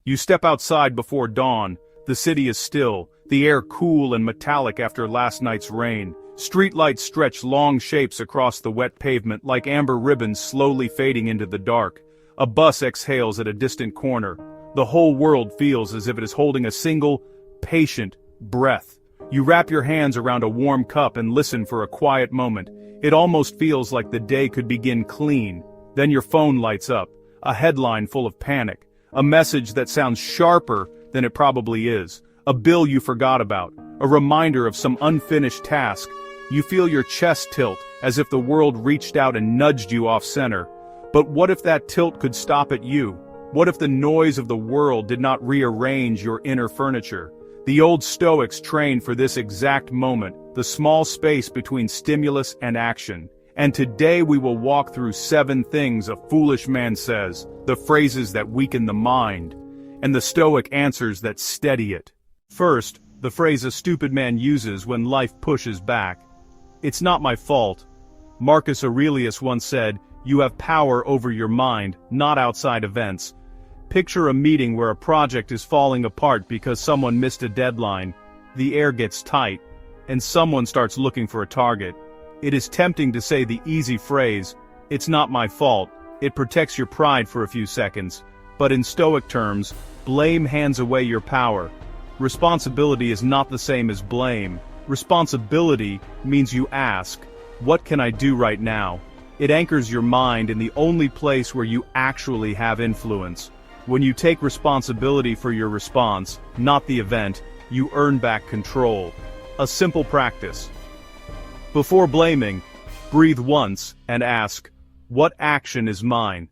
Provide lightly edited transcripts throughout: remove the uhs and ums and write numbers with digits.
You step outside before dawn. The city is still, the air cool and metallic after last night's rain. Streetlights stretch long shapes across the wet pavement like amber ribbons slowly fading into the dark. A bus exhales at a distant corner. The whole world feels as if it is holding a single, patient breath. You wrap your hands around a warm cup and listen for a quiet moment. It almost feels like the day could begin clean. Then your phone lights up, a headline full of panic, a message that sounds sharper than it probably is, a bill you forgot about, a reminder of some unfinished task. You feel your chest tilt, as if the world reached out and nudged you off center. But what if that tilt could stop at you? What if the noise of the world did not rearrange your inner furniture? The old Stoics trained for this exact moment, the small space between stimulus and action. And today we will walk through 7 things a foolish man says, the phrases that weaken the mind, and the Stoic answers that steady it. First, the phrase a stupid man uses when life pushes back. It's not my fault. Marcus Aurelius once said, "You have power over your mind, not outside events." Picture a meeting where a project is falling apart because someone missed a deadline. The air gets tight, and someone starts looking for a target. It is tempting to say the easy phrase, "It's not my fault." It protects your pride for a few seconds. But in Stoic terms, blame hands away your power. Responsibility is not the same as blame. Responsibility means you ask, "What can I do right now?" It anchors your mind in the only place where you actually have influence. When you take responsibility for your response, not the event, you earn back control. A simple practice. Before blaming, breathe once and ask, "What action is mine?"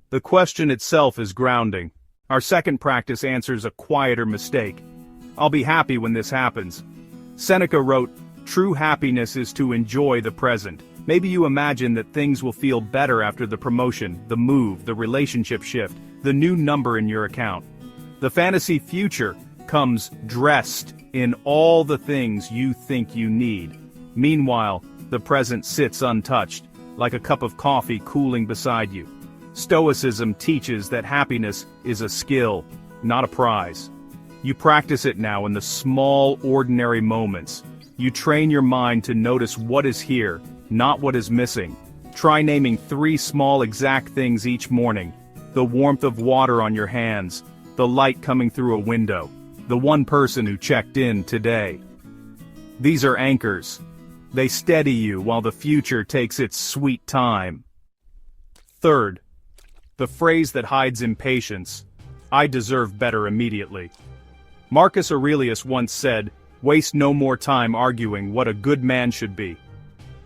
The question itself is grounding. Our second practice answers a quieter mistake. "I'll be happy when this happens." Seneca wrote, "True happiness is to enjoy the present." Maybe you imagine that things will feel better after the promotion, the move, the relationship shift, the new number in your account. The fantasy future comes dressed in all the things you think you need. Meanwhile, the present sits untouched, like a cup of coffee cooling beside you. Stoicism teaches that happiness is a skill, not a prize. You practice it now in the small, ordinary moments. You train your mind to notice what is here, not what is missing. Try naming 3 small exact things each morning. The warmth of water on your hands, the light coming through a window, the one person who checked in today. These are anchors. They steady you while the future takes its sweet time. Third, the phrase that hides impatience, "I deserve better immediately." Marcus Aurelius once said, "Waste no more time arguing what a good man should be.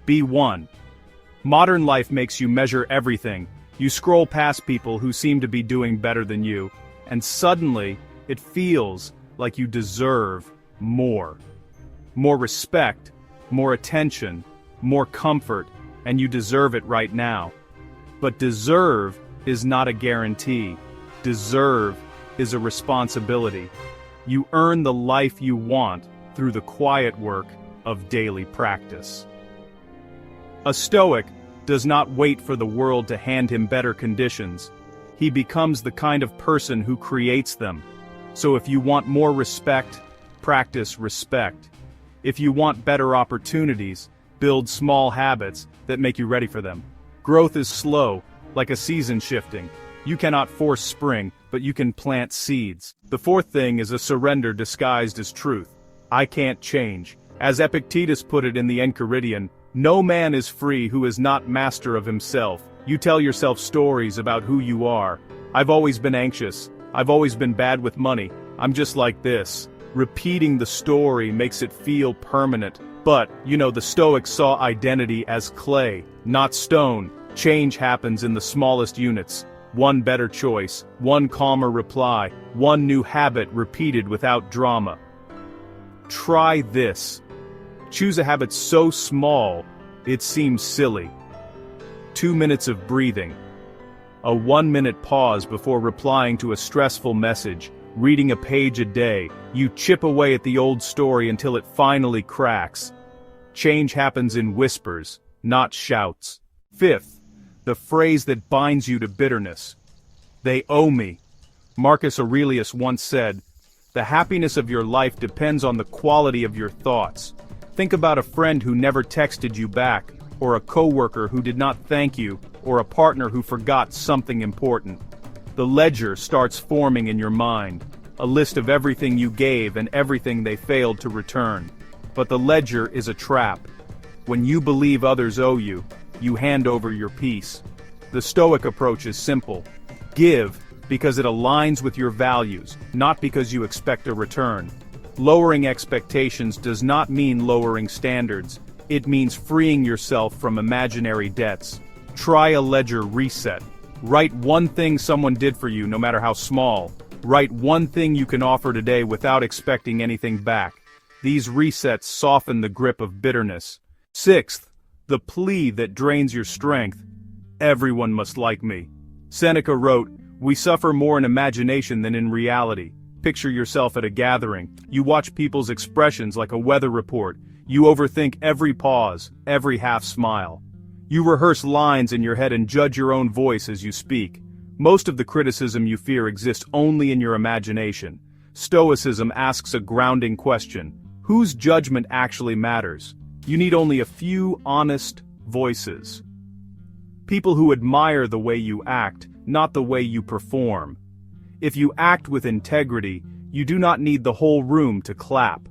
Be one." Modern life makes you measure everything. You scroll past people who seem to be doing better than you, and suddenly, it feels like you deserve more. More respect, more attention, more comfort, and you deserve it right now. But deserve is not a guarantee. Deserve is a responsibility. You earn the life you want through the quiet work of daily practice. A Stoic does not wait for the world to hand him better conditions. He becomes the kind of person who creates them. So if you want more respect, practice respect. If you want better opportunities, build small habits that make you ready for them. Growth is slow, like a season shifting. You cannot force spring, but you can plant seeds. The fourth thing is a surrender disguised as truth. I can't change. As Epictetus put it in the Enchiridion, no man is free who is not master of himself. You tell yourself stories about who you are. I've always been anxious. I've always been bad with money. I'm just like this. Repeating the story makes it feel permanent. But, the Stoics saw identity as clay, not stone. Change happens in the smallest units. One better choice, one calmer reply, one new habit repeated without drama. Try this. Choose a habit so small, it seems silly. 2 minutes of breathing. A 1-minute pause before replying to a stressful message. Reading a page a day. You chip away at the old story until it finally cracks. Change happens in whispers, not shouts. Fifth, the phrase that binds you to bitterness. They owe me. Marcus Aurelius once said, "The happiness of your life depends on the quality of your thoughts." Think about a friend who never texted you back, or a coworker who did not thank you, or a partner who forgot something important. The ledger starts forming in your mind, a list of everything you gave and everything they failed to return. But the ledger is a trap. When you believe others owe you, you hand over your peace. The Stoic approach is simple. Give because it aligns with your values, not because you expect a return. Lowering expectations does not mean lowering standards. It means freeing yourself from imaginary debts. Try a ledger reset. Write one thing someone did for you, no matter how small. Write one thing you can offer today without expecting anything back. These resets soften the grip of bitterness. Sixth, the plea that drains your strength. Everyone must like me. Seneca wrote, "We suffer more in imagination than in reality." Picture yourself at a gathering. You watch people's expressions like a weather report. You overthink every pause, every half smile. You rehearse lines in your head and judge your own voice as you speak. Most of the criticism you fear exists only in your imagination. Stoicism asks a grounding question. Whose judgment actually matters? You need only a few honest voices. People who admire the way you act, not the way you perform. If you act with integrity, you do not need the whole room to clap.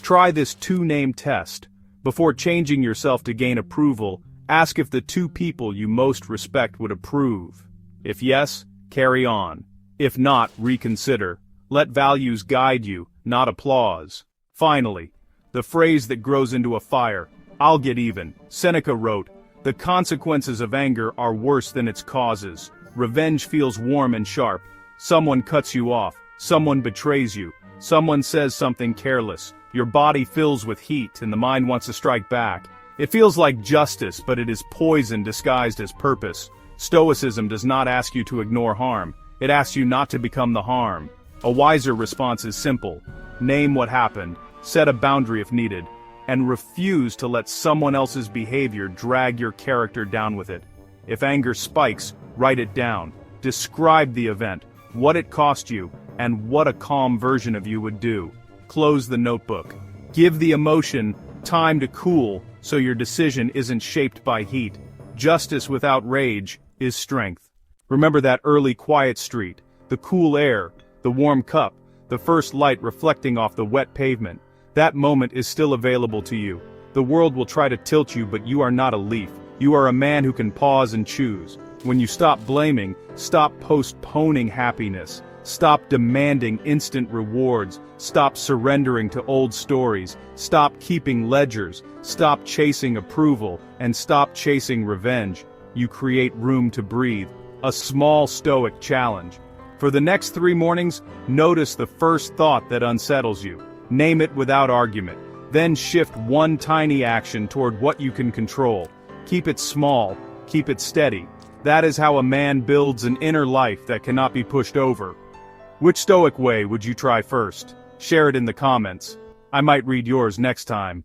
Try this two-name test. Before changing yourself to gain approval, ask if the two people you most respect would approve. If yes, carry on. If not, reconsider. Let values guide you, not applause. Finally, the phrase that grows into a fire, "I'll get even." Seneca wrote, "The consequences of anger are worse than its causes. Revenge feels warm and sharp. Someone cuts you off, someone betrays you, someone says something careless. Your body fills with heat and the mind wants to strike back. It feels like justice, but it is poison disguised as purpose." Stoicism does not ask you to ignore harm. It asks you not to become the harm. A wiser response is simple. Name what happened, set a boundary if needed, and refuse to let someone else's behavior drag your character down with it. If anger spikes, write it down. Describe the event, what it cost you, and what a calm version of you would do. Close the notebook. Give the emotion time to cool so your decision isn't shaped by heat. Justice without rage is strength. Remember that early quiet street, the cool air, the warm cup, the first light reflecting off the wet pavement. That moment is still available to you. The world will try to tilt you, but you are not a leaf. You are a man who can pause and choose. When you stop blaming, stop postponing happiness. Stop demanding instant rewards. Stop surrendering to old stories. Stop keeping ledgers. Stop chasing approval. And stop chasing revenge. You create room to breathe. A small Stoic challenge. For the next 3 mornings, notice the first thought that unsettles you. Name it without argument. Then shift one tiny action toward what you can control. Keep it small. Keep it steady. That is how a man builds an inner life that cannot be pushed over. Which Stoic way would you try first? Share it in the comments. I might read yours next time.